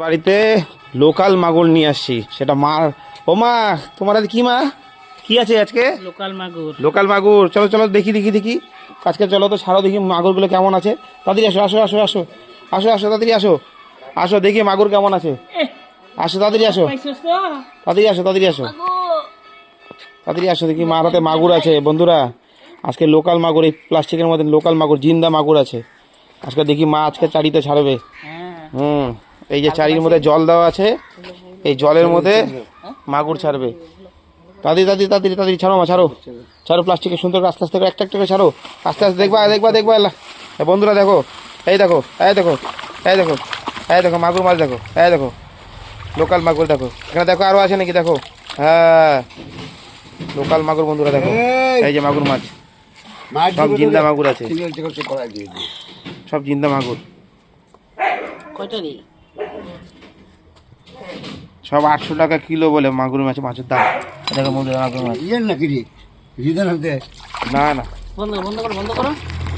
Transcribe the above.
বাড়িতে লোকাল মাগুর নিয়ে আসছি, সেটা মার। ও মা, তোমার আজ কি মা, কি আছে আজকে? লোকাল মাগুর। লোকাল মাগুর, চলো চলো দেখি দেখি দেখি আজকে, চলো তো ছাড়ো দেখি মাগুরগুলো কেমন আছে। তাড়াতাড়ি আসো আসো আসো আসো আসো আসো, তাড়াতাড়ি আসো আসো, দেখি মাগুর কেমন আছে। আসো তাড়াতাড়ি আসো, তাড়াতাড়ি আসো, তাড়াতাড়ি আসো, তাড়াতাড়ি আসো, দেখি মার হাতে মাগুর আছে বন্ধুরা। আজকে লোকাল মাগুর, এই প্লাস্টিকের মধ্যে লোকাল মাগুর, জিন্দা মাগুর আছে আজকে। দেখি মা আজকে চারিতে ছাড়বে। এই যে চারির মধ্যে জল দেওয়া আছে, এই জলের মধ্যে মাগুর ছাড়বে। তাড়াতাড়ি তাড়াতাড়ি তাড়াতাড়ি তাড়াতাড়ি ছাড়ো মা, ছাড়ো ছাড়ো, প্লাস্টিকের সুন্দর আস্তে আস্তে করে একটা একটা করে ছাড়ো, আস্তে আস্তে, দেখবা দেখবা দেখবা। বন্ধুরা দেখো, এই দেখো, এই দেখো, এই দেখো, এই দেখো মাগুর মাছ দেখো, এই দেখো লোকাল মাগুর দেখো, এখানে দেখো আরো আছে নাকি দেখো। হ্যাঁ, লোকাল মাগুর বন্ধুরা দেখো, এই যে মাগুর মাছ, সব জিন্দা মাগুর আছে, সব জিন্দা মাগুর, সব 800 টাকা কিলো বলে মাগুর মাছ, মাছের দাম। দেখো বন্ধুরা মাগুর মাছ, না না বন্ধ করো বন্ধ করো।